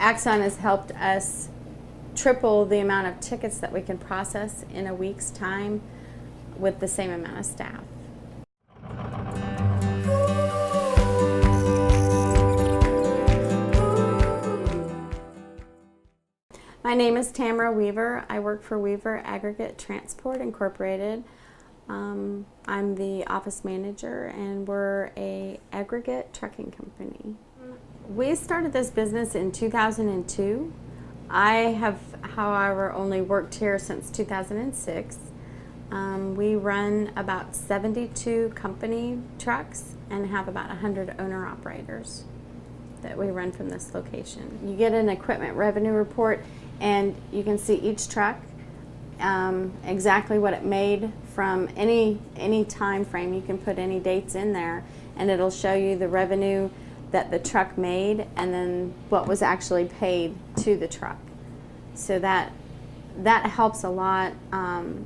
Axon has helped us triple the amount of tickets that we can process in a week's time with the same amount of staff. My name is Tamara Weaver. I work for Weaver Aggregate Transport Incorporated. I'm the office manager, and we're a aggregate trucking company. We started this business in 2002. I have, however, only worked here since 2006. We run about 72 company trucks and have about 100 owner-operators that we run from this location. You get an equipment revenue report, and you can see each truck, exactly what it made from any time frame. You can put any dates in there, and it'll show you the revenue that the truck made and then what was actually paid to the truck. So that helps a lot,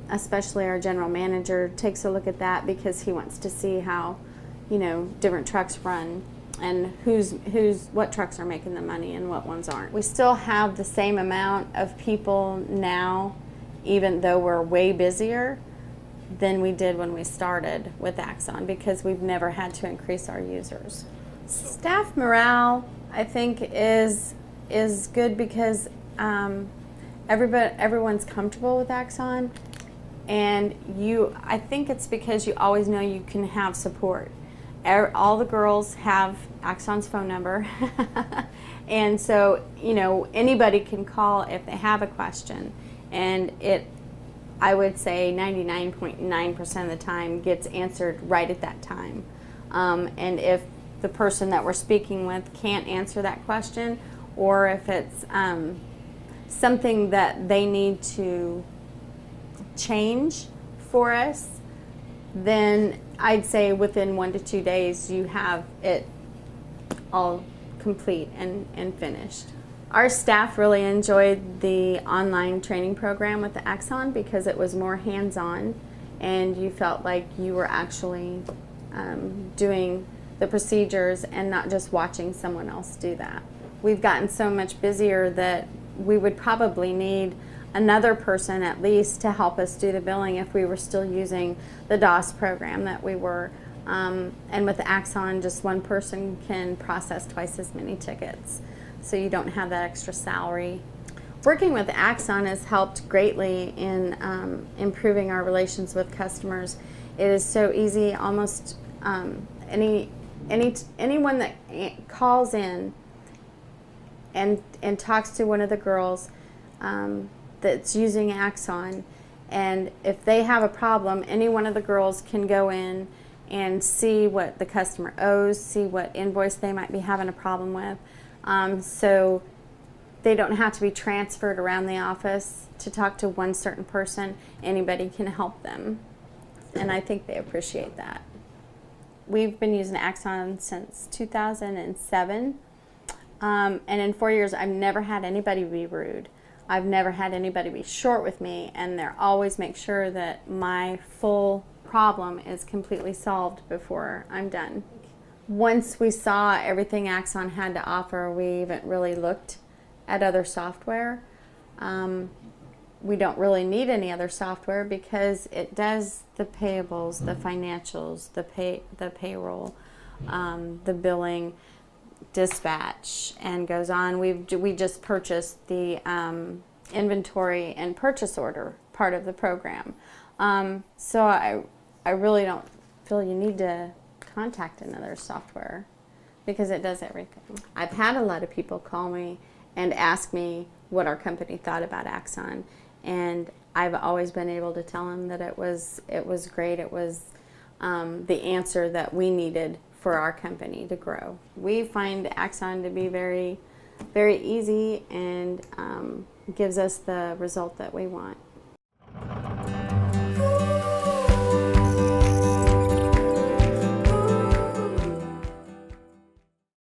especially our general manager takes a look at that because he wants to see how, different trucks run and what trucks are making the money and what ones aren't. We still have the same amount of people now, even though we're way busier than we did when we started with Axon, because we've never had to increase our users. Staff morale, I think, is good because everyone's comfortable with Axon, and I think it's because you always know you can have support. All the girls have Axon's phone number, and so anybody can call if they have a question, and I would say 99.9% of the time gets answered right at that time. And if the person that we're speaking with can't answer that question, or if it's something that they need to change for us, then I'd say within 1 to 2 days you have it all complete and finished. Our staff really enjoyed the online training program with the Axon because it was more hands-on, and you felt like you were actually doing the procedures and not just watching someone else do that. We've gotten so much busier that we would probably need another person at least to help us do the billing if we were still using the DOS program that we were. And with Axon, just one person can process twice as many tickets, so you don't have that extra salary. Working with Axon has helped greatly in improving our relations with customers. It is so easy. Almost anyone that calls in and talks to one of the girls that's using Axon, and if they have a problem, any one of the girls can go in and see what the customer owes, see what invoice they might be having a problem with. So they don't have to be transferred around the office to talk to one certain person. Anybody can help them, and I think they appreciate that. We've been using Axon since 2007, and in 4 years I've never had anybody be rude. I've never had anybody be short with me, and they always make sure that my full problem is completely solved before I'm done. Once we saw everything Axon had to offer, we haven't really looked at other software. We don't really need any other software because it does the payables, the financials, the payroll, the billing, dispatch, and goes on. We just purchased the inventory and purchase order part of the program. So I really don't feel you need to contact another software because it does everything. I've had a lot of people call me and ask me what our company thought about Axon, and I've always been able to tell them that it was great. It was the answer that we needed for our company to grow. We find Axon to be very, very easy and gives us the result that we want.